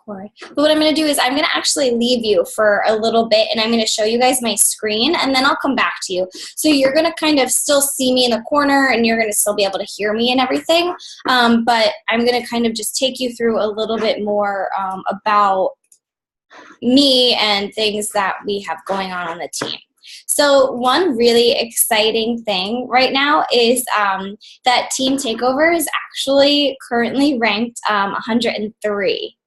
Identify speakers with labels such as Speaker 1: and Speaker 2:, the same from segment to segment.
Speaker 1: But what I'm going to do is I'm going to actually leave you for a little bit, and I'm going to show you guys my screen, and then I'll come back to you. So you're going to kind of still see me in the corner, and you're going to still be able to hear me and everything. But I'm going to kind of just take you through a little bit more about me and things that we have going on the team. So one really exciting thing right now is that Team Takeover is actually currently ranked 103.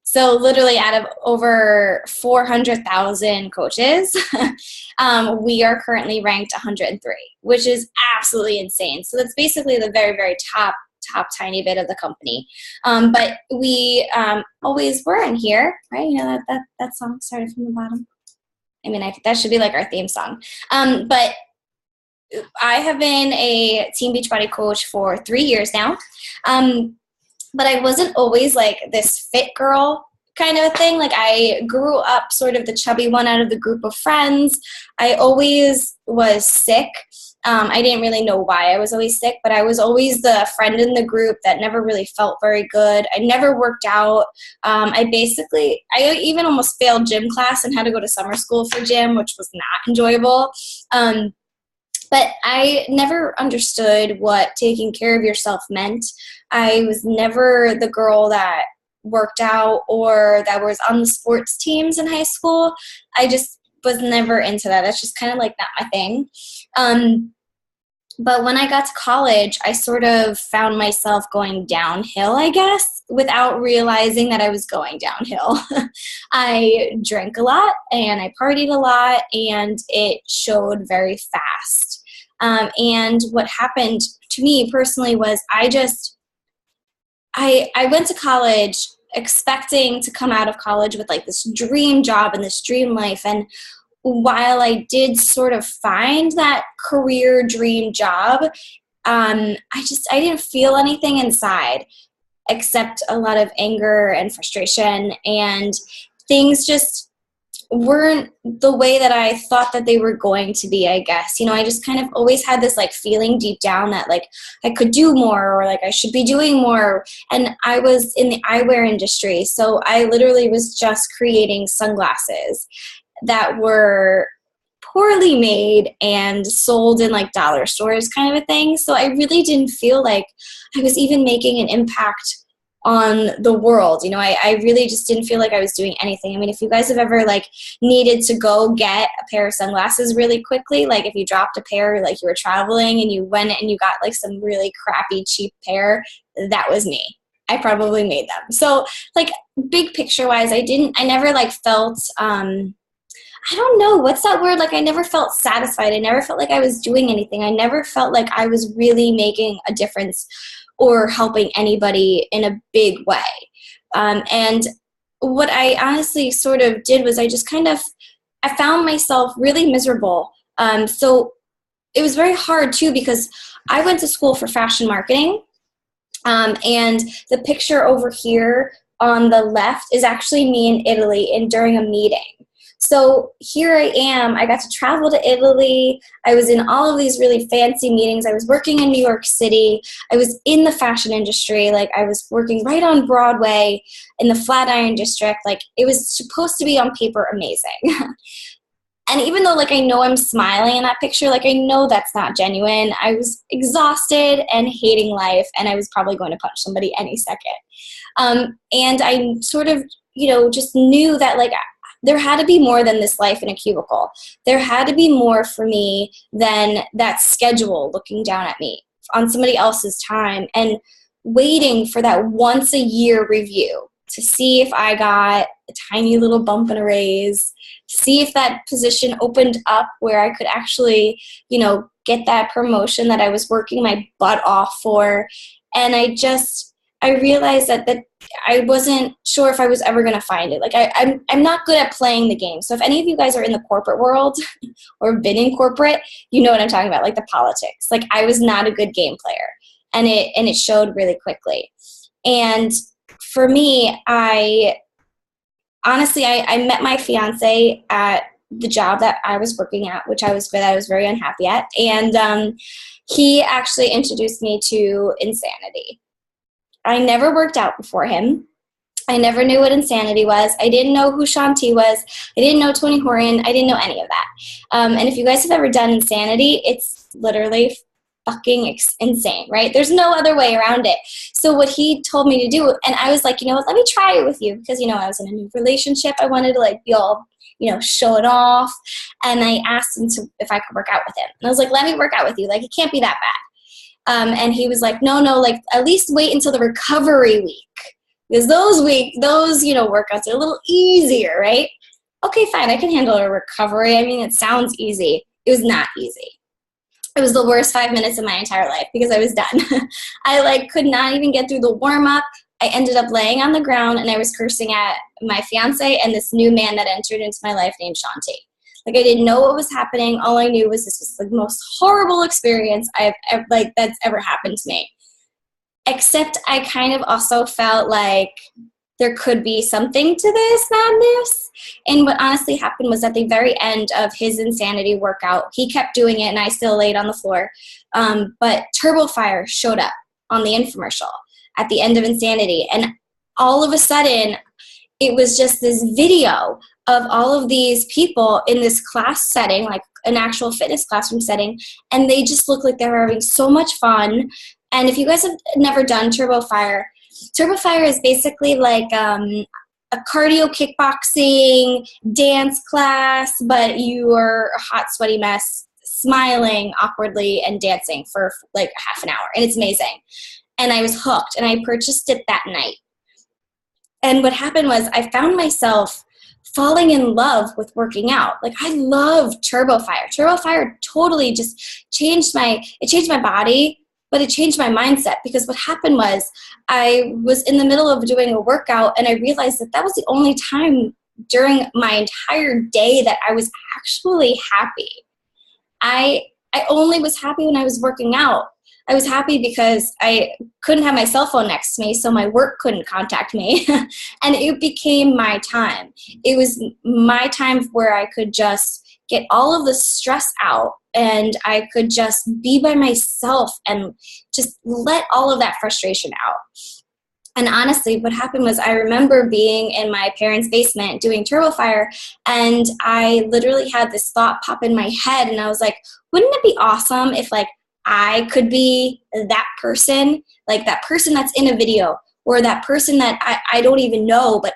Speaker 1: So literally out of over 400,000 coaches, we are currently ranked 103, which is absolutely insane. So that's basically the very, very top tiny bit of the company. But we always were in here, right? You know, that song started from the bottom. I mean, that should be like our theme song. But I have been a Team Beachbody coach for 3 years now. But I wasn't always like this fit girl kind of thing. Like I grew up sort of the chubby one out of the group of friends. I always was sick. I didn't really know why I was always sick, but I was always the friend in the group that never really felt very good. I never worked out. I even almost failed gym class and had to go to summer school for gym, which was not enjoyable. But I never understood what taking care of yourself meant. I was never the girl that worked out or that was on the sports teams in high school. I just was never into that. That's just kind of like not my thing. But when I got to college, I sort of found myself going downhill, I guess, without realizing that I was going downhill. I drank a lot and I partied a lot, and it showed very fast. And what happened to me personally was I went to college expecting to come out of college with like this dream job and this dream life. And while I did sort of find that career dream job, I didn't feel anything inside except a lot of anger and frustration, and things just weren't the way that I thought that they were going to be, I guess. You know, I just kind of always had this like feeling deep down that like I could do more, or like I should be doing more. And I was in the eyewear industry, so I literally was just creating sunglasses that were poorly made and sold in like dollar stores kind of a thing. So I really didn't feel like I was even making an impact on the world. You know, I really just didn't feel like I was doing anything. I mean, if you guys have ever like needed to go get a pair of sunglasses really quickly, like if you dropped a pair, like you were traveling and you went and you got like some really crappy cheap pair, that was me. I probably made them. So like big picture wise, I never like felt, I don't know, what's that word? Like I never felt satisfied. I never felt like I was doing anything. I never felt like I was really making a difference or helping anybody in a big way. And what I honestly sort of did was I found myself really miserable. So it was very hard too, because I went to school for fashion marketing. And the picture over here on the left is actually me in Italy and during a meeting. So here I am. I got to travel to Italy. I was in all of these really fancy meetings. I was working in New York City. I was in the fashion industry. Like I was working right on Broadway in the Flatiron District. Like it was supposed to be on paper amazing. And even though like I know I'm smiling in that picture, like I know that's not genuine. I was exhausted and hating life, and I was probably going to punch somebody any second. And I sort of, you know, just knew that like there had to be more than this life in a cubicle. There had to be more for me than that schedule looking down at me on somebody else's time and waiting for that once a year review to see if I got a tiny little bump and a raise, see if that position opened up where I could actually, you know, get that promotion that I was working my butt off for. And I realized that I wasn't sure if I was ever going to find it. Like I'm not good at playing the game. So if any of you guys are in the corporate world or been in corporate, you know what I'm talking about, like the politics. Like I was not a good game player, and it showed really quickly. And for me, I met my fiance at the job that I was working at, which I was very unhappy at. And he actually introduced me to insanity. I never worked out before him. I never knew what insanity was. I didn't know who Shanti was. I didn't know Tony Horan. I didn't know any of that. And if you guys have ever done insanity, it's literally fucking insane, right? There's no other way around it. So what he told me to do, and I was like, you know what, let me try it with you, because, you know, I was in a new relationship. I wanted to like be all, you know, show it off. And I asked him if I could work out with him. And I was like, let me work out with you. Like, it can't be that bad. And he was like, no, like at least wait until the recovery week. Because those, you know, workouts are a little easier, right? Okay, fine, I can handle a recovery. I mean, it sounds easy. It was not easy. It was the worst 5 minutes of my entire life because I was done. I like could not even get through the warm up. I ended up laying on the ground and I was cursing at my fiance and this new man that entered into my life named Shanti. Like, I didn't know what was happening. All I knew was this was the most horrible experience that's ever happened to me. Except I kind of also felt like there could be something to this madness. And what honestly happened was at the very end of his insanity workout, he kept doing it and I still laid on the floor. But Turbo Fire showed up on the infomercial at the end of insanity. And all of a sudden, it was just this video of all of these people in this class setting, like an actual fitness classroom setting. And they just looked like they were having so much fun. And if you guys have never done Turbo Fire is basically like a cardio kickboxing dance class, but you are a hot, sweaty mess, smiling awkwardly and dancing for like half an hour. And it's amazing. And I was hooked, and I purchased it that night. And what happened was I found myself falling in love with working out. Like, I love Turbo Fire. Turbo Fire totally just changed my body, but it changed my mindset, because what happened was I was in the middle of doing a workout and I realized that was the only time during my entire day that I was actually happy. I only was happy when I was working out. I was happy because I couldn't have my cell phone next to me, so my work couldn't contact me. And it became my time. It was my time where I could just get all of the stress out, and I could just be by myself and just let all of that frustration out. And honestly, what happened was I remember being in my parents' basement doing Turbo Fire, and I literally had this thought pop in my head, and I was like, wouldn't it be awesome if like I could be that person, like that person that's in a video, or that person that I don't even know, but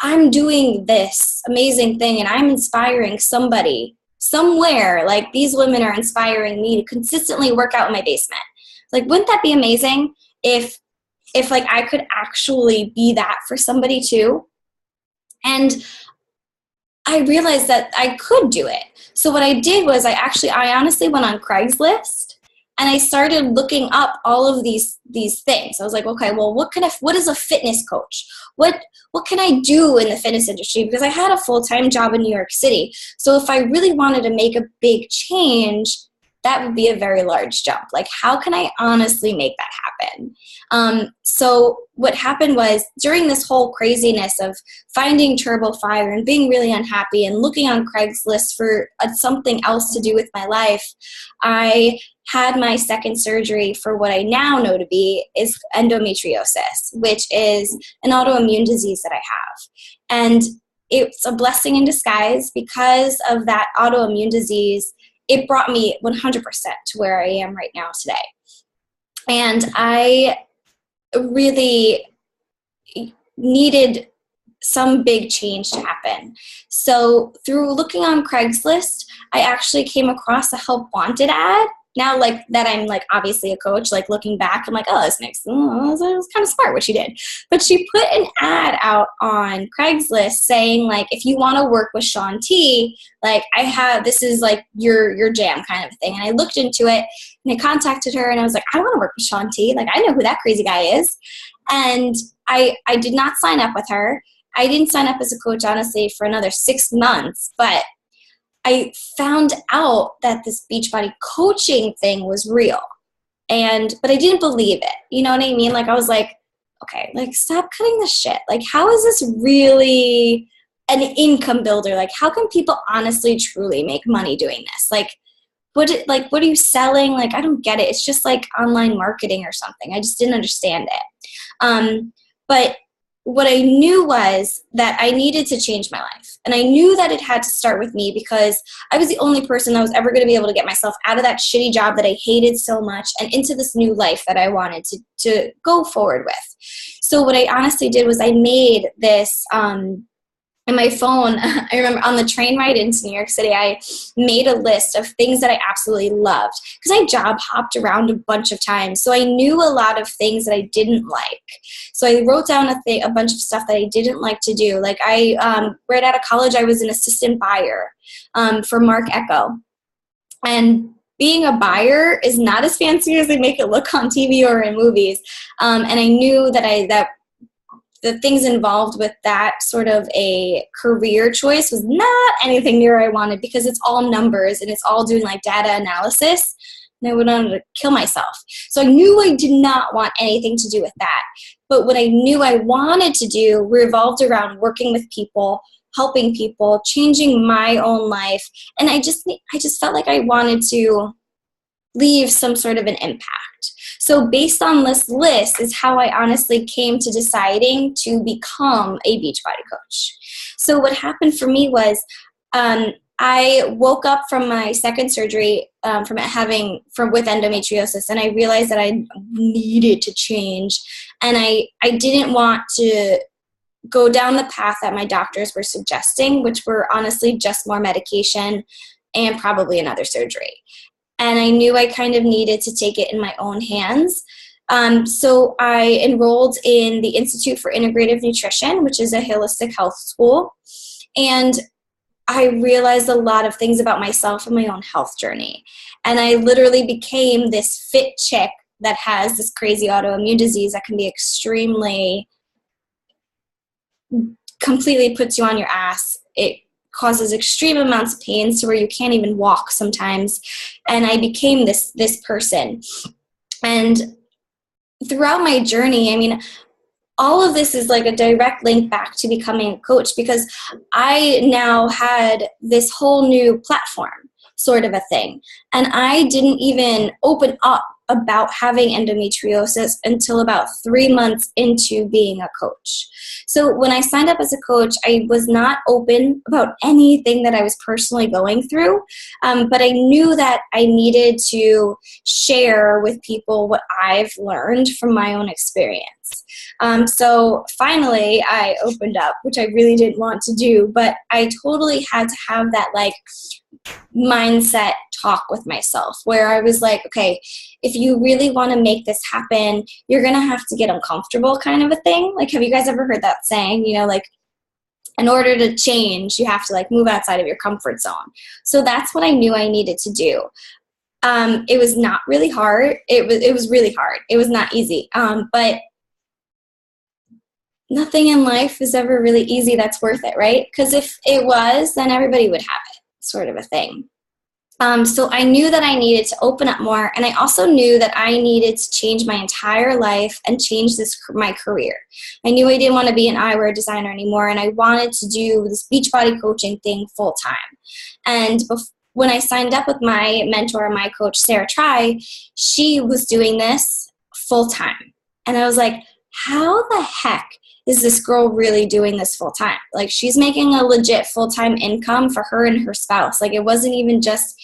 Speaker 1: I'm doing this amazing thing and I'm inspiring somebody somewhere. Like, these women are inspiring me to consistently work out in my basement. Like, wouldn't that be amazing if like I could actually be that for somebody too? And I realized that I could do it. So what I did was I honestly went on Craigslist and I started looking up all of these things. I was like, okay, well, what is a fitness coach? What can I do in the fitness industry? Because I had a full-time job in New York City. So if I really wanted to make a big change, that would be a very large jump. Like, how can I honestly make that happen? So what happened was, during this whole craziness of finding Turbo Fire and being really unhappy and looking on Craigslist for something else to do with my life, I had my second surgery for what I now know to be is endometriosis, which is an autoimmune disease that I have. And it's a blessing in disguise. Because of that autoimmune disease, it brought me 100% to where I am right now today. And I really needed some big change to happen. So through looking on Craigslist, I actually came across a help wanted ad. Now, like, that I'm like obviously a coach, like looking back, I'm like, oh, this makes, it was kind of smart what she did. But she put an ad out on Craigslist saying, like, if you want to work with Shanti, like, this is like your jam kind of thing. And I looked into it and I contacted her and I was like, I want to work with Shanti. Like, I know who that crazy guy is. And I did not sign up with her. I didn't sign up as a coach, honestly, for another 6 months, but I found out that this Beachbody coaching thing was real. But I didn't believe it. You know what I mean? Like, I was like, okay, like, stop cutting the shit. Like, how is this really an income builder? Like, how can people honestly, truly make money doing this? Like, what are you selling? Like, I don't get it. It's just like online marketing or something. I just didn't understand it. But what I knew was that I needed to change my life. And I knew that it had to start with me because I was the only person that was ever going to be able to get myself out of that shitty job that I hated so much and into this new life that I wanted to go forward with. So what I honestly did was I made this, in my phone, I remember on the train ride into New York City, I made a list of things that I absolutely loved because I job hopped around a bunch of times. So I knew a lot of things that I didn't like. So I wrote down a bunch of stuff that I didn't like to do. Like right out of college, I was an assistant buyer for Mark Echo. And being a buyer is not as fancy as they make it look on TV or in movies. And I knew that the things involved with that sort of a career choice was not anything near I wanted because it's all numbers and it's all doing like data analysis. And I would want to kill myself. So I knew I did not want anything to do with that. But what I knew I wanted to do revolved around working with people, helping people, changing my own life. And I just felt like I wanted to leave some sort of an impact. So based on this list is how I honestly came to deciding to become a Beachbody coach. So what happened for me was I woke up from my second surgery with endometriosis, and I realized that I needed to change, and I didn't want to go down the path that my doctors were suggesting, which were honestly just more medication and probably another surgery. And I knew I kind of needed to take it in my own hands. So I enrolled in the Institute for Integrative Nutrition, which is a holistic health school. And I realized a lot of things about myself and my own health journey. And I literally became this fit chick that has this crazy autoimmune disease that can be completely puts you on your ass. It causes extreme amounts of pains to where you can't even walk sometimes. And I became this person. And throughout my journey, I mean, all of this is like a direct link back to becoming a coach because I now had this whole new platform sort of a thing. And I didn't even open up about having endometriosis until about 3 months into being a coach. So when I signed up as a coach, I was not open about anything that I was personally going through, but I knew that I needed to share with people what I've learned from my own experience. So finally I opened up, which I really didn't want to do, but I totally had to have that like mindset talk with myself where I was like, okay, if you really want to make this happen, you're going to have to get uncomfortable kind of a thing. Like, have you guys ever heard that saying, you know, like in order to change, you have to like move outside of your comfort zone. So that's what I knew I needed to do. It was not really hard. It was really hard. It was not easy. But nothing in life is ever really easy that's worth it, right? Because if it was, then everybody would have it, sort of a thing. So I knew that I needed to open up more, and I also knew that I needed to change my entire life and change my career. I knew I didn't want to be an eyewear designer anymore, and I wanted to do this Beachbody coaching thing full time. And when I signed up with my mentor, my coach, Sarah Try, she was doing this full time. And I was like, how the heck is this girl really doing this full time? Like, she's making a legit full-time income for her and her spouse. Like, it wasn't even just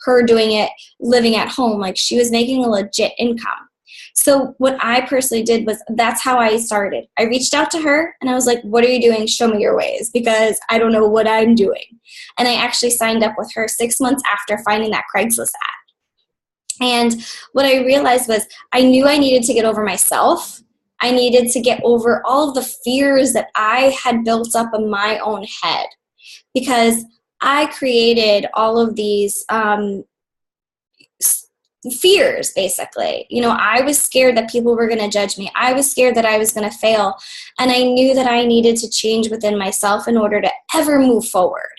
Speaker 1: her doing it, living at home. Like, she was making a legit income. So what I personally did was, that's how I started. I reached out to her and I was like, what are you doing? Show me your ways, because I don't know what I'm doing. And I actually signed up with her 6 months after finding that Craigslist ad. And what I realized was I knew I needed to get over myself. I needed to get over all of the fears that I had built up in my own head, because I created all of these fears, basically. You know, I was scared that people were going to judge me. I was scared that I was going to fail. And I knew that I needed to change within myself in order to ever move forward.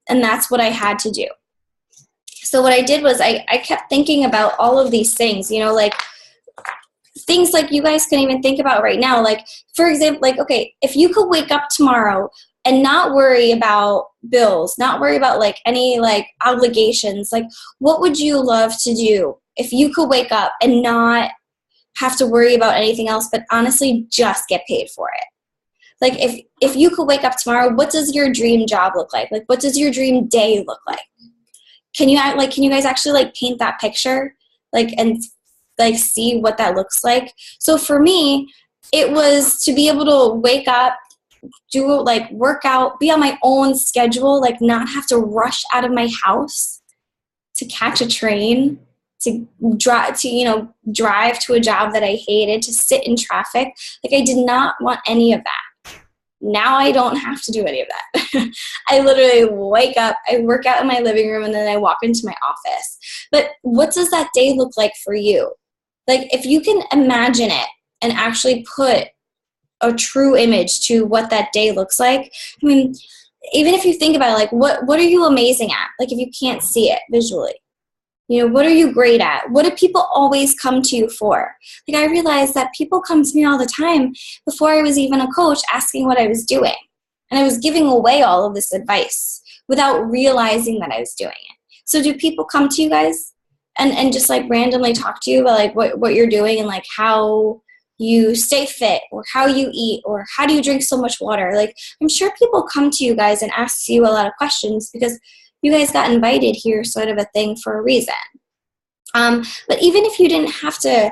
Speaker 1: And that's what I had to do. So what I did was I kept thinking about all of these things, you know, like things like you guys can even think about right now. Like, for example, like, okay, if you could wake up tomorrow and not worry about bills, not worry about like any like obligations, like what would you love to do if you could wake up and not have to worry about anything else, but honestly, just get paid for it. Like if you could wake up tomorrow, what does your dream job look like? Like what does your dream day look like? Can you guys actually like paint that picture? Like and like see what that looks like? So for me, it was to be able to wake up, do like work out, be on my own schedule, like not have to rush out of my house to catch a train, to drive to a job that I hated, to sit in traffic. Like I did not want any of that. Now I don't have to do any of that. I literally wake up, I work out in my living room, and then I walk into my office. But what does that day look like for you? Like if you can imagine it and actually put a true image to what that day looks like. I mean, even if you think about it, like what are you amazing at? Like if you can't see it visually, what are you great at? What do people always come to you for? Like I realized that people come to me all the time before I was even a coach asking what I was doing. And I was giving away all of this advice without realizing that I was doing it. So do people come to you guys and just like randomly talk to you about like what you're doing and like how you stay fit or how you eat or how do you drink so much water? Like I'm sure people come to you guys and ask you a lot of questions because you guys got invited here, sort of a thing, for a reason. But even if you didn't have to,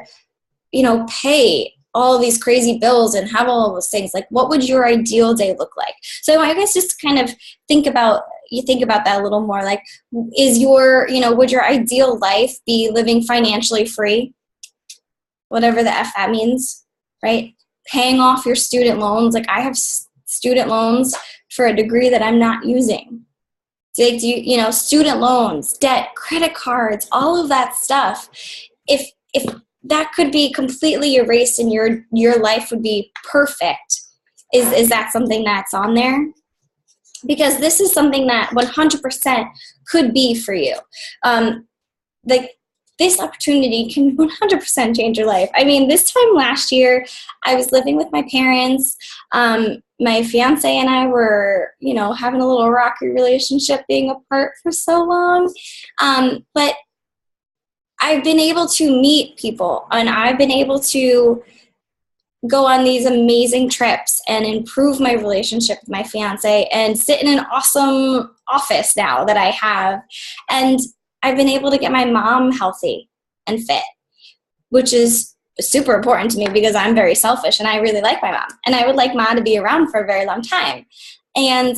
Speaker 1: pay all of these crazy bills and have all of those things, like what would your ideal day look like? So I guess just kind of think about that a little more. Like, would your ideal life be living financially free? Whatever the F that means, right? Paying off your student loans. Like I have student loans for a degree that I'm not using. Like, student loans, debt, credit cards, all of that stuff. If that could be completely erased and your life would be perfect, is that something that's on there? Because this is something that 100% could be for you. This opportunity can 100% change your life. I mean, this time last year, I was living with my parents. My fiance and I were, having a little rocky relationship, being apart for so long. But I've been able to meet people, and I've been able to go on these amazing trips and improve my relationship with my fiance and sit in an awesome office now that I have. And I've been able to get my mom healthy and fit, which is super important to me because I'm very selfish and I really like my mom. And I would like Ma to be around for a very long time. And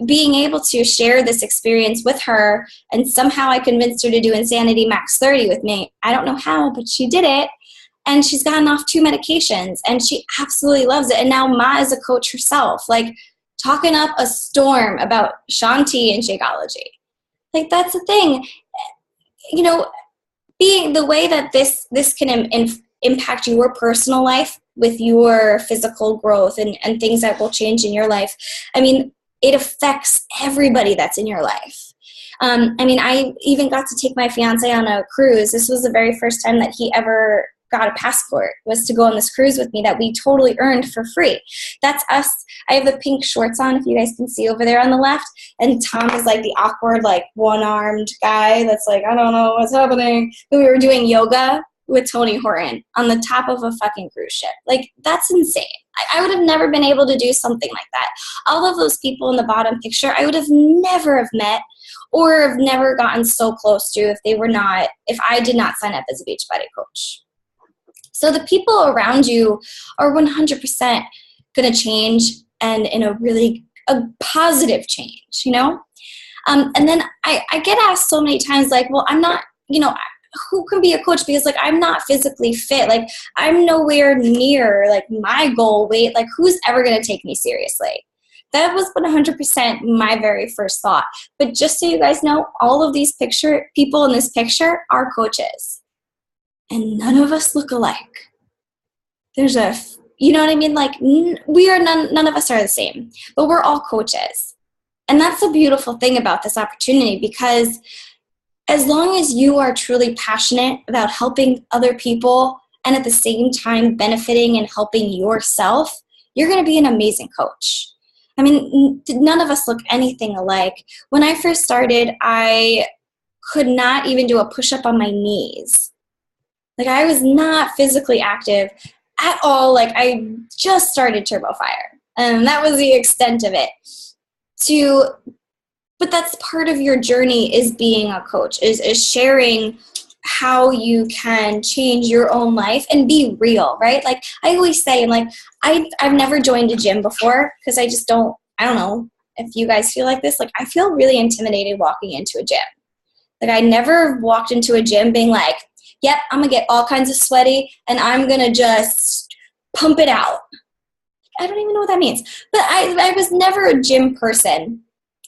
Speaker 1: being able to share this experience with her, and somehow I convinced her to do Insanity Max 30 with me. I don't know how, but she did it. And she's gotten off 2 medications and she absolutely loves it. And now Ma is a coach herself, like talking up a storm about Shanti and Shakeology. Like that's the thing. Being the way that this can impact your personal life with your physical growth and things that will change in your life. I mean, it affects everybody that's in your life. I even got to take my fiance on a cruise. This was the very first time that he ever got a passport, was to go on this cruise with me that we totally earned for free. That's us. I have the pink shorts on, if you guys can see over there on the left, and Tom is like the awkward, like one-armed guy that's like, I don't know what's happening. But we were doing yoga with Tony Horton on the top of a fucking cruise ship. Like, that's insane. I would have never been able to do something like that. All of those people in the bottom picture, I would have never met or have never gotten so close to if I did not sign up as a Beachbody coach. So the people around you are 100% going to change, and in a positive change, And then I get asked so many times, like, well, I'm not, who can be a coach? Because like, I'm not physically fit. Like I'm nowhere near like my goal weight. Like who's ever going to take me seriously? That was 100% my very first thought. But just so you guys know, all of these people in this picture are coaches. And none of us look alike. There's you know what I mean? Like none of us are the same, but we're all coaches. And that's the beautiful thing about this opportunity, because as long as you are truly passionate about helping other people and at the same time benefiting and helping yourself, you're going to be an amazing coach. I mean, none of us look anything alike. When I first started, I could not even do a push-up on my knees. Like, I was not physically active at all. Like, I just started Turbo Fire, and that was the extent of it. But that's part of your journey, is being a coach, is sharing how you can change your own life and be real, right? Like, I always say, like, I've never joined a gym before, because I don't know if you guys feel like this. Like, I feel really intimidated walking into a gym. Like, I never walked into a gym being like, yep, I'm going to get all kinds of sweaty and I'm going to just pump it out. I don't even know what that means. But I was never a gym person.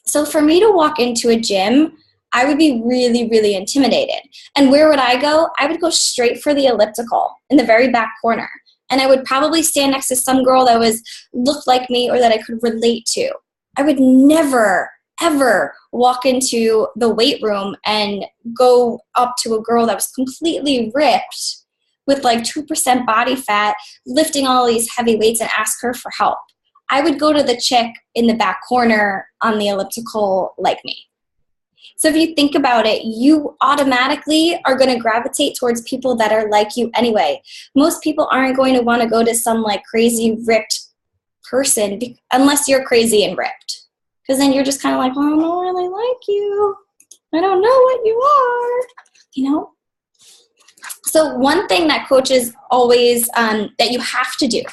Speaker 1: So for me to walk into a gym, I would be really, really intimidated. And where would I go? I would go straight for the elliptical in the very back corner. And I would probably stand next to some girl that looked like me or that I could relate to. I would never, ever walk into the weight room and go up to a girl that was completely ripped with like 2% body fat, lifting all these heavy weights, and ask her for help. I would go to the chick in the back corner on the elliptical like me. So if you think about it, you automatically are going to gravitate towards people that are like you anyway. Most people aren't going to want to go to some like crazy ripped person unless you're crazy and ripped. Because then you're just kind of like, well, I don't really like you. I don't know what you are, you know? So one thing that coaches always, that you have to do.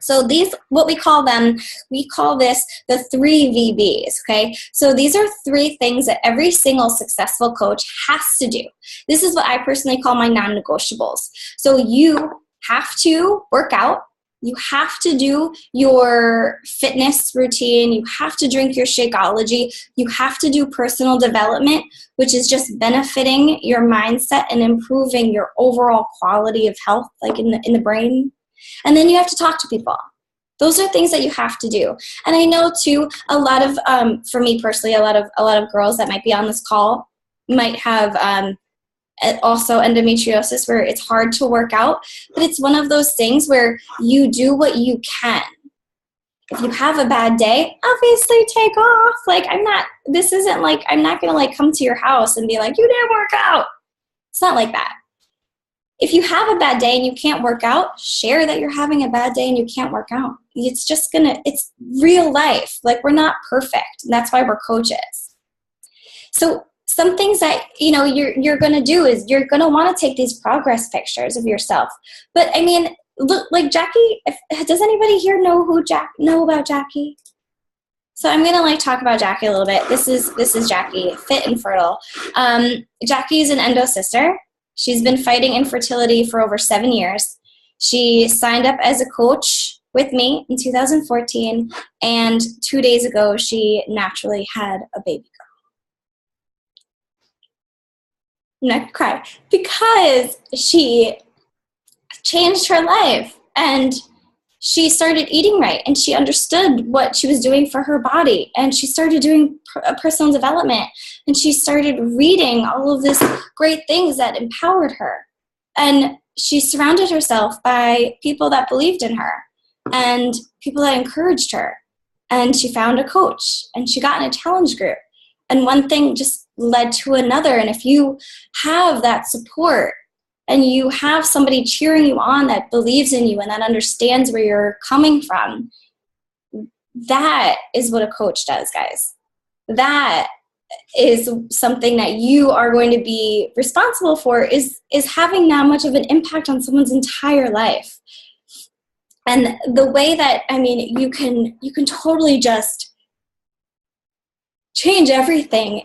Speaker 1: So these, what we call this the 3 VBs, okay? So these are 3 things that every single successful coach has to do. This is what I personally call my non-negotiables. So you have to work out. You have to do your fitness routine. You have to drink your Shakeology. You have to do personal development, which is just benefiting your mindset and improving your overall quality of health, like in the brain. And then you have to talk to people. Those are things that you have to do. And I know too, a lot of, for me personally, a lot of girls that might be on this call might have also endometriosis, where it's hard to work out, but it's one of those things where you do what you can. If you have a bad day, obviously take off. Like, I'm not going to like come to your house and be like, you didn't work out. It's not like that. If you have a bad day and you can't work out, share that you're having a bad day and you can't work out. It's real life. Like, we're not perfect. And that's why we're coaches. So some things that, you know, you're going to do is you're going to want to take these progress pictures of yourself. But I mean, look, like Jackie, does anybody here know about Jackie? So I'm going to like talk about Jackie a little bit. This is Jackie, fit and fertile. Jackie is an endo sister. She's been fighting infertility for over 7 years. She signed up as a coach with me in 2014, and 2 days ago, she naturally had a baby girl. I'm not gonna cry, because she changed her life, and she started eating right, and she understood what she was doing for her body, and she started doing personal development, and she started reading all of these great things that empowered her. And she surrounded herself by people that believed in her and people that encouraged her. And she found a coach, and she got in a challenge group. And one thing just led to another. And if you have that support and you have somebody cheering you on that believes in you and that understands where you're coming from, that is what a coach does, guys. That is something that you are going to be responsible for, is having that much of an impact on someone's entire life. And the way that, I mean, you can totally just change everything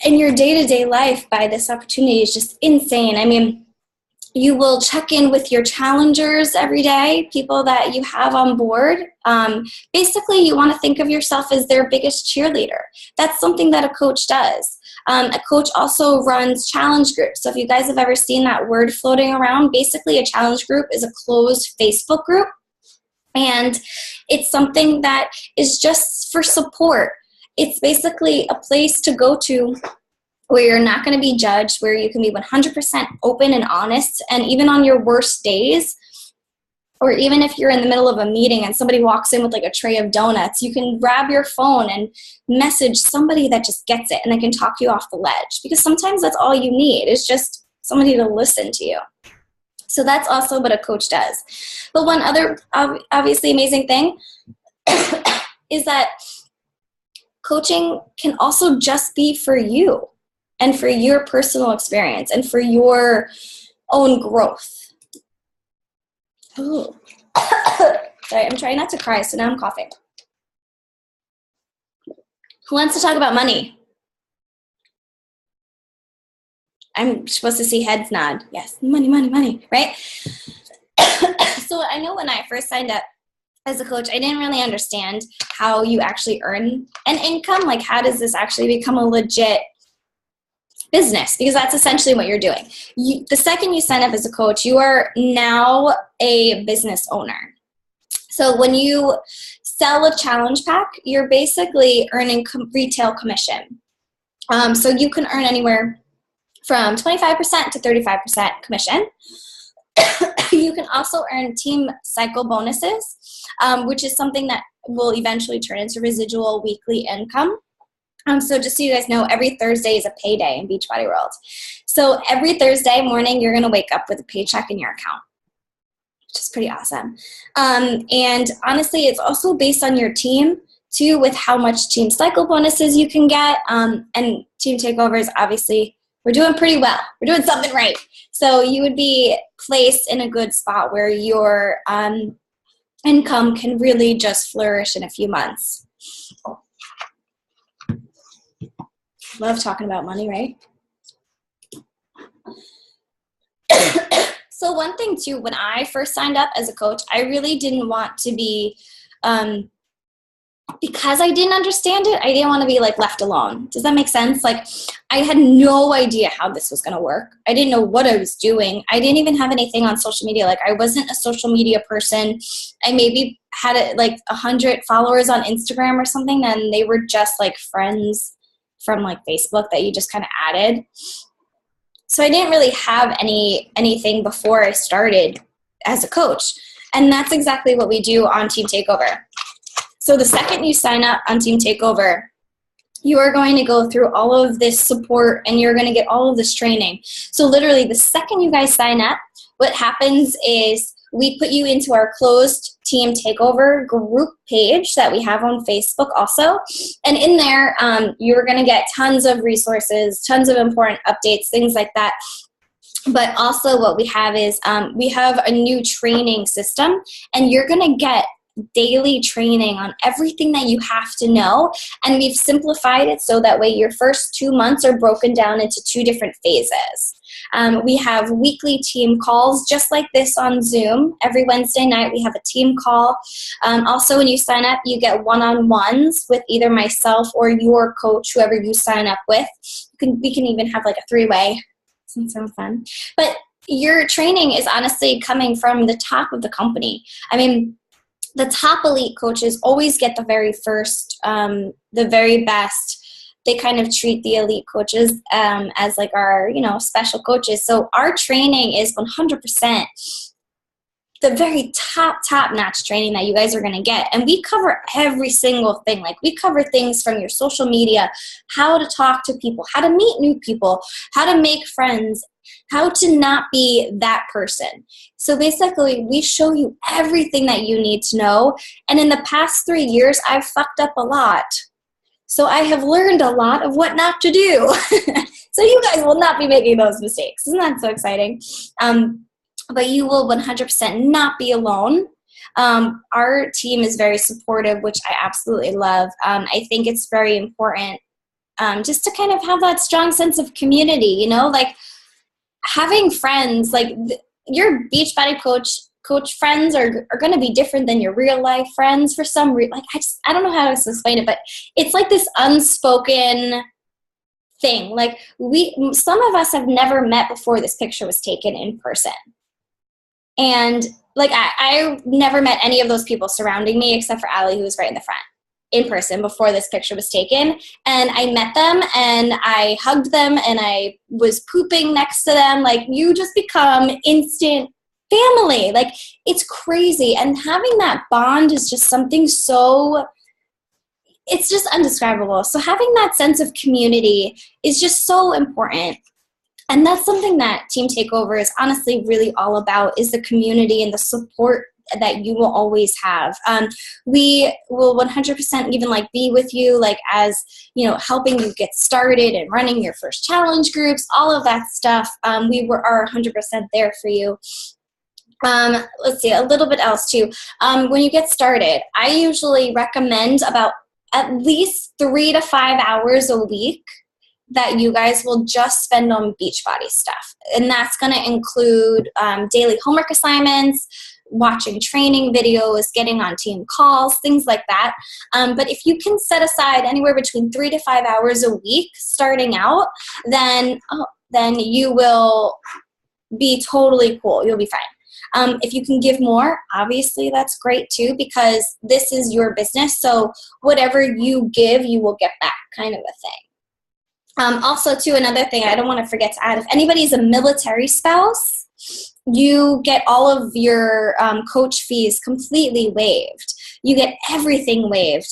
Speaker 1: in your day-to-day life by this opportunity is just insane. I mean, you will check in with your challengers every day, people that you have on board. Basically, you want to think of yourself as their biggest cheerleader. That's something that a coach does. A coach also runs challenge groups. So if you guys have ever seen that word floating around, basically a challenge group is a closed Facebook group. And it's something that is just for support. It's basically a place to go to where you're not going to be judged, where you can be 100% open and honest. And even on your worst days, or even if you're in the middle of a meeting and somebody walks in with like a tray of donuts, you can grab your phone and message somebody that just gets it and they can talk you off the ledge. Because sometimes that's all you need, is just somebody to listen to you. So that's also what a coach does. But one other obviously amazing thing is that coaching can also just be for you and for your personal experience and for your own growth. Oh, sorry, I'm trying not to cry, so now I'm coughing. Who wants to talk about money? I'm supposed to see heads nod. Yes, money, money, money, right? So I know when I first signed up as a coach, I didn't really understand how you actually earn an income. Like, how does this actually become a legit business? Because that's essentially what you're doing. The second you sign up as a coach, you are now a business owner. So when you sell a challenge pack, you're basically earning retail commission. So you can earn anywhere from 25% to 35% commission. You can also earn team cycle bonuses, which is something that will eventually turn into residual weekly income. So just so you guys know, every Thursday is a payday in Beachbody world. So every Thursday morning, you're going to wake up with a paycheck in your account, which is pretty awesome. And honestly, it's also based on your team too, with how much team cycle bonuses you can get. And team takeovers, obviously, we're doing pretty well. We're doing something right. So you would be placed in a good spot where your income can really just flourish in a few months. Love talking about money, right? So one thing too, when I first signed up as a coach, I really didn't want to be, because I didn't understand it, I didn't want to be like left alone. Does that make sense? Like, I had no idea how this was going to work. I didn't know what I was doing. I didn't even have anything on social media. Like, I wasn't a social media person. I maybe had like 100 followers on Instagram or something, and they were just like friends from like Facebook that you just kind of added. So I didn't really have anything before I started as a coach. And that's exactly what we do on Team Takeover. So the second you sign up on Team Takeover, you are going to go through all of this support and you're going to get all of this training. So literally the second you guys sign up, what happens is we put you into our closed Team Takeover group page that we have on Facebook also. And in there, you're going to get tons of resources, tons of important updates, things like that. But also what we have is we have a new training system, and you're going to get daily training on everything that you have to know. And we've simplified it so that way your first 2 months are broken down into 2 different phases. We have weekly team calls just like this on Zoom. Every Wednesday night we have a team call. Also, when you sign up, you get one-on-ones with either myself or your coach, whoever you sign up with. We can even have like a 3-way. Sounds so fun. But your training is honestly coming from the top of the company. I mean, the top elite coaches always get the very first, the very best. They kind of treat the elite coaches as like our, special coaches. So our training is 100% the very top-notch training that you guys are going to get. And we cover every single thing. Like, we cover things from your social media, how to talk to people, how to meet new people, how to make friends, how to not be that person. So basically, we show you everything that you need to know. And in the past 3 years, I've fucked up a lot. So I have learned a lot of what not to do. So you guys will not be making those mistakes. Isn't that so exciting? But you will 100% not be alone. Our team is very supportive, which I absolutely love. I think it's very important just to kind of have that strong sense of community, like having friends, like your Beachbody coach friends are going to be different than your real life friends for some reason. Like, I don't know how to explain it, but it's like this unspoken thing. Like, some of us have never met before this picture was taken in person. And like, I never met any of those people surrounding me except for Allie, who was right in the front, in person before this picture was taken. And I met them and I hugged them and I was pooping next to them. Like, you just become instant family. Like, it's crazy. And having that bond is just something it's just undescribable. So having that sense of community is just so important. And that's something that Team Takeover is honestly really all about, is the community and the support that you will always have. We will 100% even like be with you, like as, you know, helping you get started and running your first challenge groups, all of that stuff. Are 100% there for you. Let's see, a little bit else too. When you get started, I usually recommend about at least 3 to 5 hours a week that you guys will just spend on Beachbody stuff. And that's going to include daily homework assignments, watching training videos, getting on team calls, things like that. But if you can set aside anywhere between 3 to 5 hours a week starting out, then you will be totally cool. You'll be fine. If you can give more, obviously that's great too, because this is your business. So whatever you give, you will get back, kind of a thing. Also too, another thing I don't want to forget to add, if anybody's a military spouse, you get all of your coach fees completely waived. You get everything waived.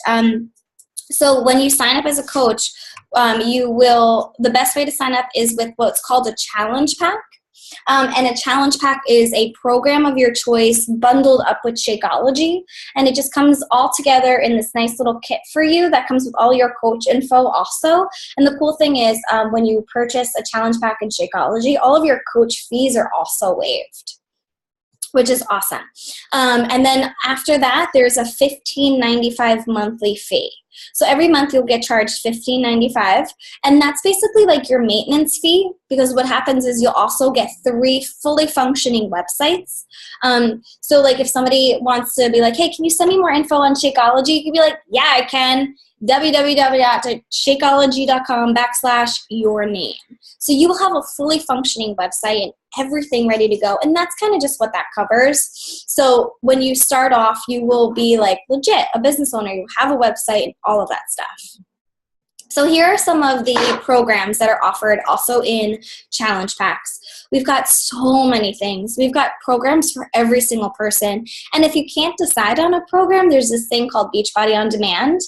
Speaker 1: So when you sign up as a coach, the best way to sign up is with what's called a challenge pack. And a challenge pack is a program of your choice bundled up with Shakeology. And it just comes all together in this nice little kit for you that comes with all your coach info also. And the cool thing is when you purchase a challenge pack in Shakeology, all of your coach fees are also waived, which is awesome. And then after that, there's a $15.95 monthly fee. So every month you'll get charged $15.95, and that's basically like your maintenance fee, because what happens is you'll also get 3 fully functioning websites. So like if somebody wants to be like, hey, can you send me more info on Shakeology? You can be like, yeah, I can. www.shakeology.com/your-name. So you will have a fully functioning website and everything ready to go. And that's kind of just what that covers. So when you start off, you will be like legit a business owner. You have a website and all of that stuff. So here are some of the programs that are offered also in challenge packs. We've got so many things. We've got programs for every single person. And if you can't decide on a program, there's this thing called Beachbody On Demand.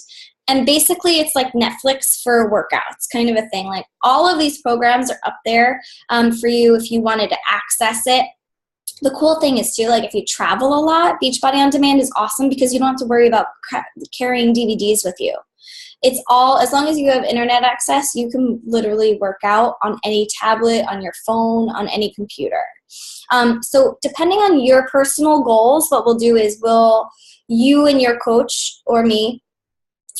Speaker 1: And basically, it's like Netflix for workouts, kind of a thing. Like all of these programs are up there for you if you wanted to access it. The cool thing is too, like if you travel a lot, Beachbody On Demand is awesome because you don't have to worry about carrying DVDs with you. It's all, as long as you have internet access, you can literally work out on any tablet, on your phone, on any computer. So depending on your personal goals, what we'll do is you and your coach or me,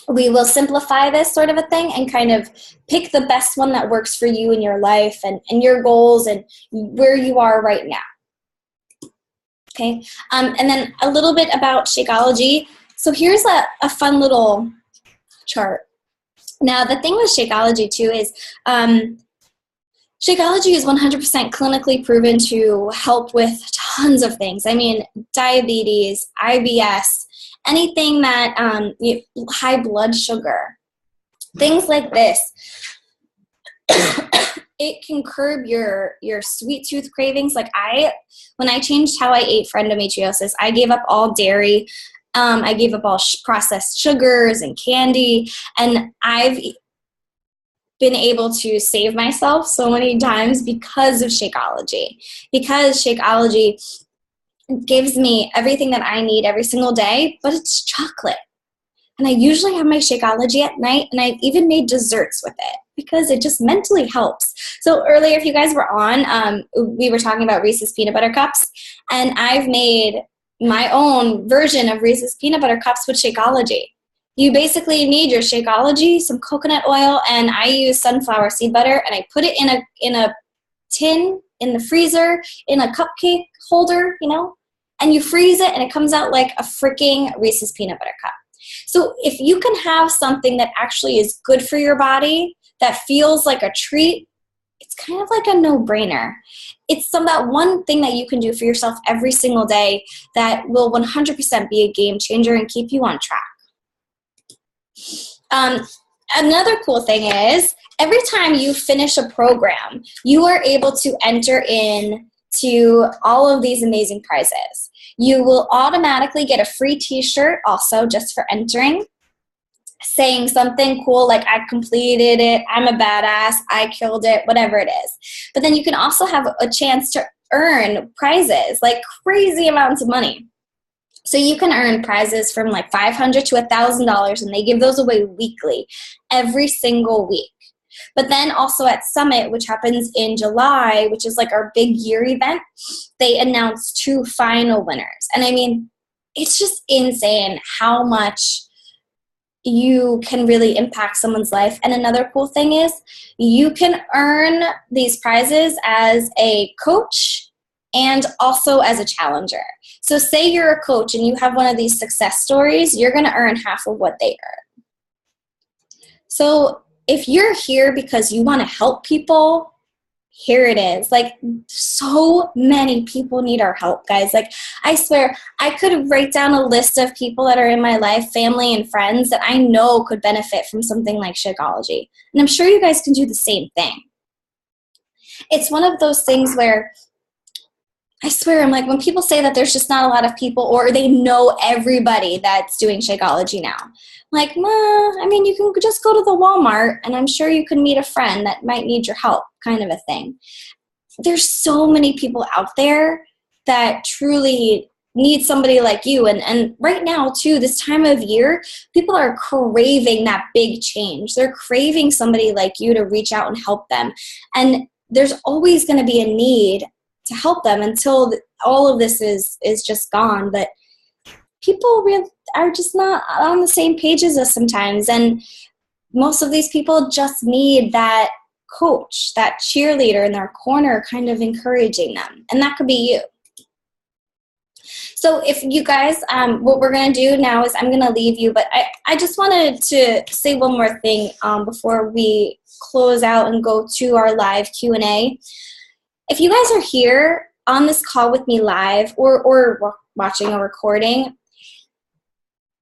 Speaker 1: we will simplify this sort of a thing and kind of pick the best one that works for you in your life and your goals and where you are right now. Okay, and then a little bit about Shakeology. So here's a fun little chart. Now the thing with Shakeology too is Shakeology is 100% clinically proven to help with tons of things. I mean, diabetes, IBS, anything that high blood sugar, things like this. It can curb your sweet tooth cravings. Like when I changed how I ate for endometriosis, I gave up all dairy. I gave up all processed sugars and candy, and I've been able to save myself so many times because of Shakeology. Because Shakeology gives me everything that I need every single day, but it's chocolate. And I usually have my Shakeology at night, and I've even made desserts with it because it just mentally helps. So earlier, if you guys were on, we were talking about Reese's Peanut Butter Cups, and I've made my own version of Reese's Peanut Butter Cups with Shakeology. You basically need your Shakeology, some coconut oil, and I use sunflower seed butter, and I put it in a tin in the freezer, in a cupcake holder, and you freeze it, and it comes out like a freaking Reese's Peanut Butter Cup. So if you can have something that actually is good for your body, that feels like a treat, it's kind of like a no-brainer. It's that one thing that you can do for yourself every single day that will 100% be a game changer and keep you on track. Another cool thing is every time you finish a program, you are able to enter in to all of these amazing prizes. You will automatically get a free t-shirt also just for entering. saying something cool like I completed it, I'm a badass, I killed it, whatever it is. But then you can also have a chance to earn prizes, like crazy amounts of money. So you can earn prizes from like $500 to $1,000, and they give those away weekly, every single week. But then also at Summit, which happens in July, which is like our big year event, they announce 2 final winners. And I mean, it's just insane how much you can really impact someone's life. And another cool thing is you can earn these prizes as a coach and also as a challenger. So say you're a coach and you have one of these success stories, you're going to earn half of what they earn. So if you're here because you want to help people, here it is. Like, so many people need our help, guys. Like, I swear, I could write down a list of people that are in my life, family and friends, that I know could benefit from something like Shakeology. And I'm sure you guys can do the same thing. It's one of those things where I swear, I'm like, when people say that there's just not a lot of people or they know everybody that's doing Shakeology now, I'm like, I mean, you can just go to the Walmart and I'm sure you can meet a friend that might need your help, kind of a thing. There's so many people out there that truly need somebody like you. And right now, too, this time of year, people are craving that big change. They're craving somebody like you to reach out and help them. And there's always going to be a need to help them until all of this is just gone. But people really are just not on the same page as us sometimes. And most of these people just need that coach, that cheerleader in their corner kind of encouraging them. And that could be you. So if you guys, what we're going to do now is I'm going to leave you, but I just wanted to say one more thing before we close out and go to our live Q&A. If you guys are here on this call with me live or watching a recording,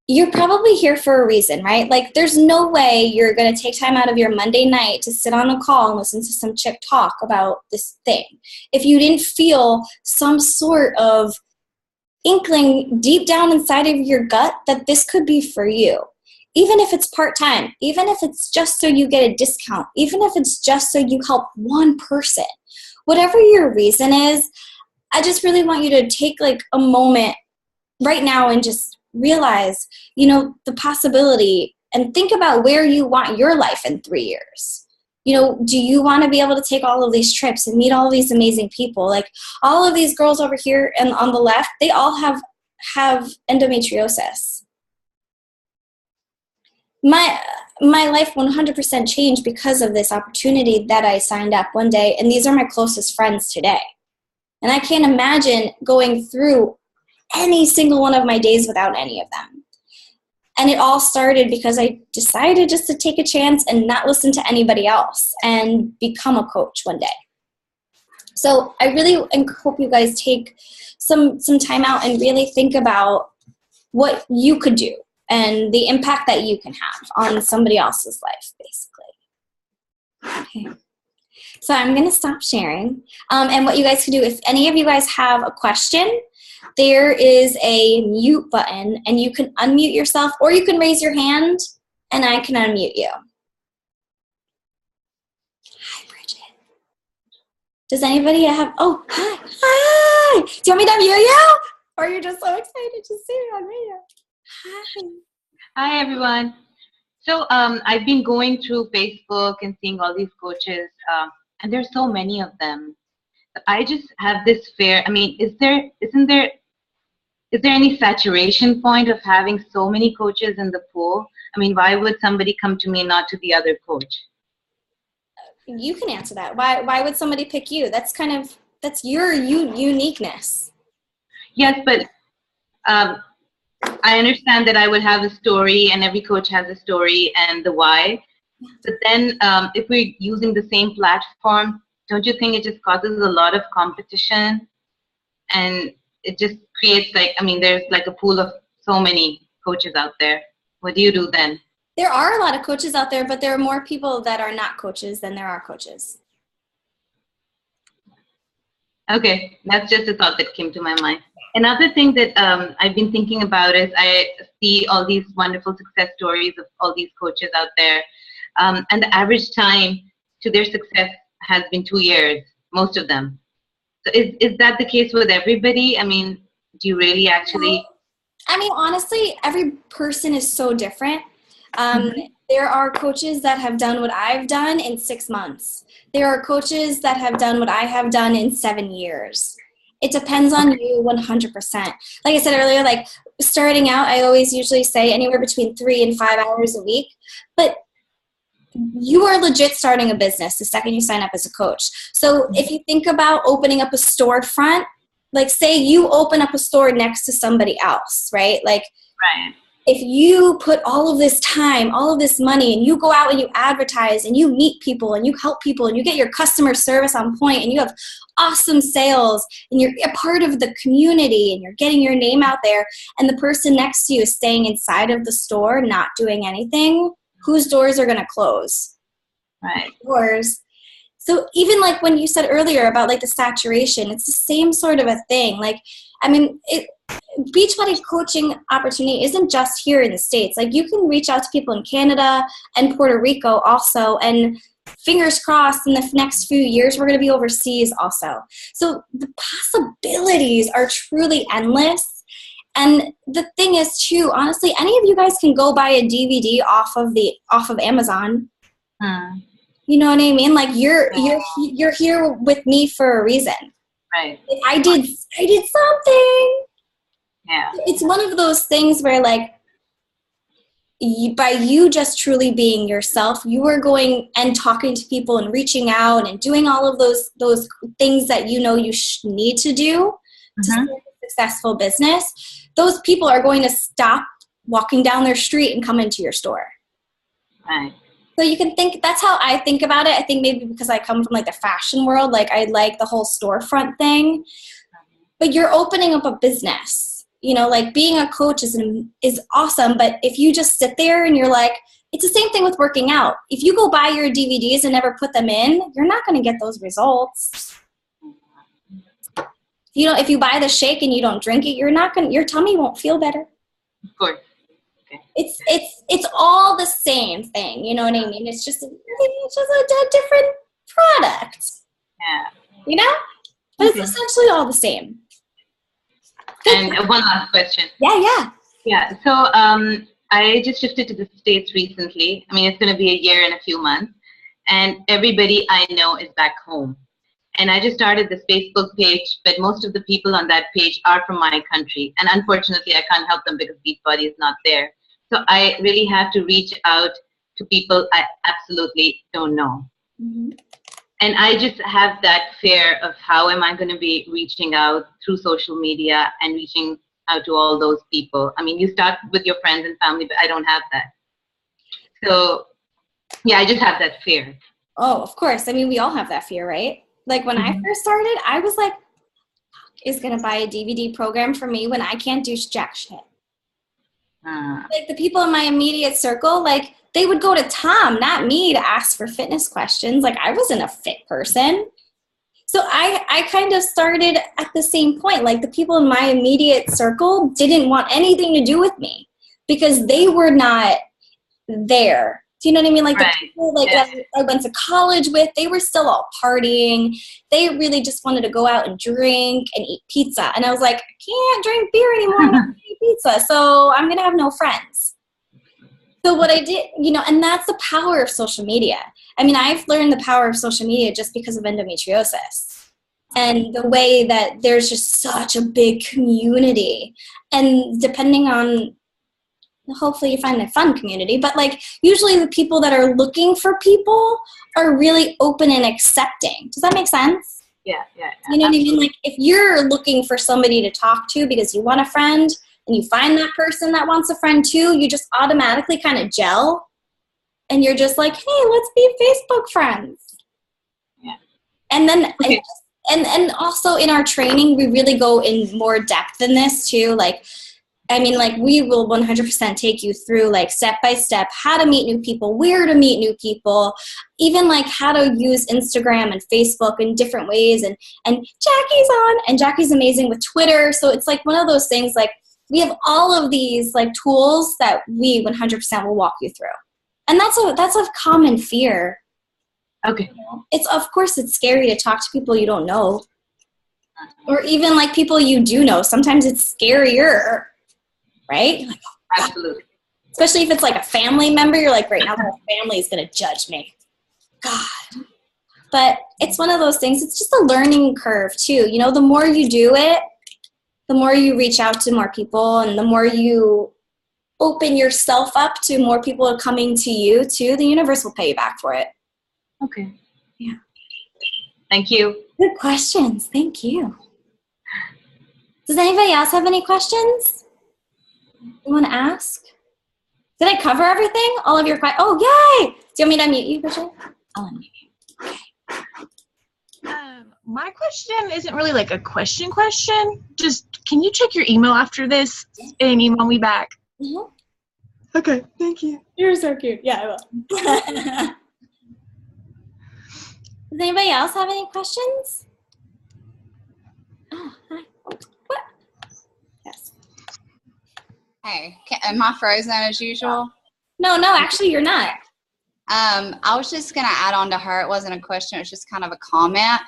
Speaker 1: you're probably here for a reason, right? Like, there's no way you're going to take time out of your Monday night to sit on a call and listen to some chick talk about this thing if you didn't feel some sort of inkling deep down inside of your gut that this could be for you. Even if it's part-time, even if it's just so you get a discount, even if it's just so you help one person, whatever your reason is, I just really want you to take like a moment right now and just realize, the possibility, and think about where you want your life in 3 years. Do you want to be able to take all of these trips and meet all of these amazing people? Like, all of these girls over here and on the left, they all have endometriosis. My life 100% changed because of this opportunity that I signed up one day, and these are my closest friends today. And I can't imagine going through any single one of my days without any of them. And it all started because I decided just to take a chance and not listen to anybody else and become a coach one day. So I really hope you guys take some time out and really think about what you could do and the impact that you can have on somebody else's life, basically. Okay. So I'm going to stop sharing. And what you guys can do, if any of you guys have a question, there is a mute button, and you can unmute yourself, or you can raise your hand, and I can unmute you. Hi, Bridget. Does anybody have, oh, hi, hi. Do you want me to unmute you? Or you're just so excited to see me on video? Hi.
Speaker 2: Hi, everyone. So I've been going through Facebook and seeing all these coaches, and there's so many of them. I just have this fear. I mean, is there any saturation point of having so many coaches in the pool? I mean, why would somebody come to me and not to the other coach?
Speaker 1: You can answer that. Why would somebody pick you? That's your uniqueness.
Speaker 2: Yes, but I understand that I would have a story, and every coach has a story and the why. But then if we're using the same platform, don't you think it just causes a lot of competition? And it just creates there's like a pool of so many coaches out there. What do you do then?
Speaker 1: There are a lot of coaches out there, but there are more people that are not coaches than there are coaches.
Speaker 2: Okay, that's just a thought that came to my mind. Another thing that I've been thinking about is I see all these wonderful success stories of all these coaches out there, and the average time to their success has been 2 years, most of them. So is that the case with everybody? I mean, do you really actually?
Speaker 1: I mean, honestly, every person is so different. There are coaches that have done what I've done in 6 months. There are coaches that have done what I have done in 7 years. It depends on you 100%. Like I said earlier, like starting out, I always usually say anywhere between 3 and 5 hours a week. But you are legit starting a business the second you sign up as a coach. So if you think about opening up a storefront, like say you open up a store next to somebody else, right? Like
Speaker 2: Right.
Speaker 1: if you put all of this time, all of this money, and you go out and you advertise and you meet people and you help people and you get your customer service on point and you have awesome sales and you're a part of the community and you're getting your name out there, and the person next to you is staying inside of the store not doing anything, whose doors are going to close?
Speaker 2: Right.
Speaker 1: Yours. So even like when you said earlier about like the saturation, it's the same sort of a thing. Like, I mean, Beachbody coaching opportunity isn't just here in the States. Like you can reach out to people in Canada and Puerto Rico also, and fingers crossed in the next few years we're going to be overseas also. So the possibilities are truly endless. And the thing is too, honestly, any of you guys can go buy a DVD off of Amazon. You know what I mean? Like you're here with me for a reason.
Speaker 2: Right.
Speaker 1: I did something.
Speaker 2: Yeah.
Speaker 1: It's one of those things where like by you just truly being yourself, you are going and talking to people and reaching out and doing all of those things that you know you need to do to start a successful business. Those people are going to stop walking down their street and come into your store.
Speaker 2: Right.
Speaker 1: So you can think, that's how I think about it. I think maybe because I come from like the fashion world, like I like the whole storefront thing. But you're opening up a business. You know, like being a coach is awesome, but if you just sit there and you're like, it's the same thing with working out. If you go buy your DVDs and never put them in, you're not going to get those results. You know, if you buy the shake and you don't drink it, your tummy won't feel better.
Speaker 2: Of course. Okay.
Speaker 1: It's all the same thing. You know what I mean? It's just a different product.
Speaker 2: Yeah.
Speaker 1: You know? But it's essentially all the same.
Speaker 2: And one last question.
Speaker 1: Yeah.
Speaker 2: So I just shifted to the States recently. I mean, it's going to be a year and a few months. And everybody I know is back home. And I just started this Facebook page, but most of the people on that page are from my country. And unfortunately, I can't help them because Beachbody is not there. So I really have to reach out to people I absolutely don't know. And I just have that fear of how am I going to be reaching out through social media and reaching out to all those people. I mean, you start with your friends and family, but I don't have that. So, yeah, I just have that fear.
Speaker 1: Oh, of course. I mean, we all have that fear, right? Like when I first started, I was like, is going to buy a DVD program for me when I can't do jack shit. Like the people in my immediate circle, like they would go to Tom, not me, to ask for fitness questions. Like I wasn't a fit person. So I kind of started at the same point. Like the people in my immediate circle didn't want anything to do with me because they were not there. Do you know what I mean? Like the people that I went to college with, they were still all partying. They really just wanted to go out and drink and eat pizza. And I was like, I can't drink beer anymore. I want to eat pizza. So I'm going to have no friends. So what I did, you know, and that's the power of social media. I mean, I've learned the power of social media just because of endometriosis and the way that there's just such a big community. And depending on, hopefully you find a fun community, but like usually the people that are looking for people are really open and accepting. Does that make sense?
Speaker 2: Yeah.
Speaker 1: You know what I mean? Like if you're looking for somebody to talk to because you want a friend and you find that person that wants a friend too, you just automatically kind of gel and you're just like, hey, let's be Facebook friends.
Speaker 2: Yeah.
Speaker 1: And then, and also in our training, we really go in more depth in this too. Like, I mean, like, we will 100% take you through, like, step by step, how to meet new people, where to meet new people, even, like, how to use Instagram and Facebook in different ways. And Jackie's on, and Jackie's amazing with Twitter. So it's, like, one of those things, like, we have all of these, like, tools that we 100% will walk you through. And that's a common fear.
Speaker 2: Okay.
Speaker 1: It's, of course, it's scary to talk to people you don't know. Or even, like, people you do know. Sometimes it's scarier. Right? Like, oh,
Speaker 2: absolutely.
Speaker 1: Especially if it's like a family member, you're like, right now the family is going to judge me. God. But it's one of those things, it's just a learning curve too. You know, the more you do it, the more you reach out to more people, and the more you open yourself up to more people are coming to you too, the universe will pay you back for it.
Speaker 2: Okay.
Speaker 1: Yeah.
Speaker 2: Thank you.
Speaker 1: Good questions. Thank you. Does anybody else have any questions? You want to ask? Did I cover everything? All of your questions? Oh, yay! Do you want me to unmute you, Christian? I'll unmute you. Okay.
Speaker 3: My question isn't really like a question. Just, can you check your email after this and email me back?
Speaker 1: Mm-hmm.
Speaker 3: Okay, thank you.
Speaker 1: You're so cute. Yeah, I will. Does anybody else have any questions? Oh, hi. What? Yes.
Speaker 4: Hey, am I frozen as usual?
Speaker 1: No, actually you're not.
Speaker 4: I was just going to add on to her. It wasn't a question. It was just kind of a comment.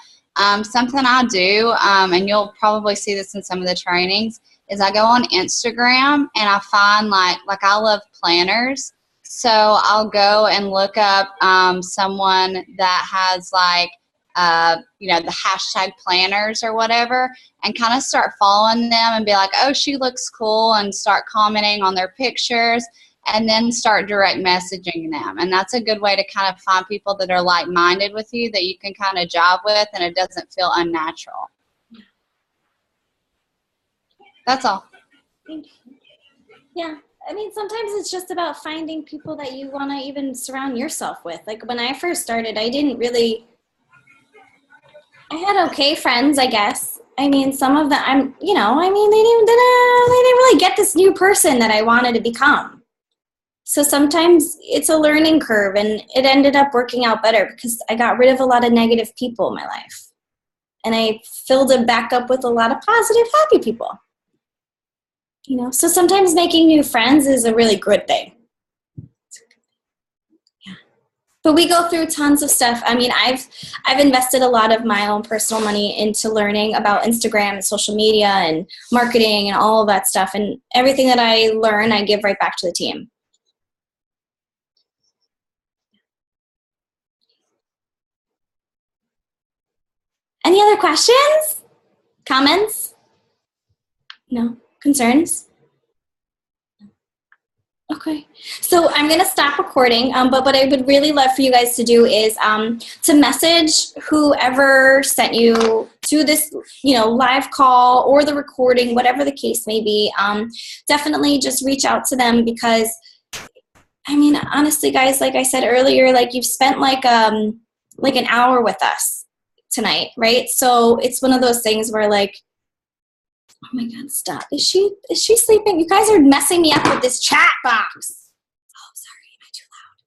Speaker 4: Something I do, and you'll probably see this in some of the trainings, is I go on Instagram and I find like I love planners. So I'll go and look up someone that has like, the hashtag planners or whatever, and kind of start following them and be like, oh, she looks cool, and start commenting on their pictures, and then start direct messaging them. And that's a good way to kind of find people that are like-minded with you that you can kind of jive with, and it doesn't feel unnatural. That's all.
Speaker 1: Thank you. Yeah. I mean, sometimes it's just about finding people that you want to even surround yourself with. Like when I first started, I had okay friends, I guess. I mean, some of them, they didn't really get this new person that I wanted to become. So sometimes it's a learning curve, and it ended up working out better because I got rid of a lot of negative people in my life. And I filled it back up with a lot of positive, happy people. So sometimes making new friends is a really good thing. Yeah. But we go through tons of stuff. I mean, I've invested a lot of my own personal money into learning about Instagram and social media and marketing and all of that stuff. And everything that I learn, I give right back to the team. Any other questions? Comments? No? Concerns? Okay. So I'm going to stop recording, but what I would really love for you guys to do is to message whoever sent you to this, live call or the recording, whatever the case may be. Definitely just reach out to them because, I mean, honestly, guys, like I said earlier, like you've spent like an hour with us tonight, right? So it's one of those things where like, oh my God, stop. Is she sleeping? You guys are messing me up with this chat box. Oh, sorry. Am I too loud?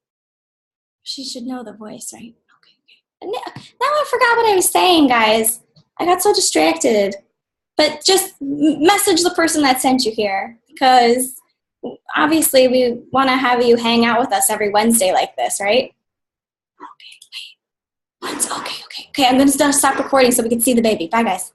Speaker 1: She should know the voice, right? Okay. Now I forgot what I was saying, guys. I got so distracted. But just message the person that sent you here because obviously we want to have you hang out with us every Wednesday like this, right? Okay, wait. Okay, I'm going to stop recording so we can see the baby. Bye, guys.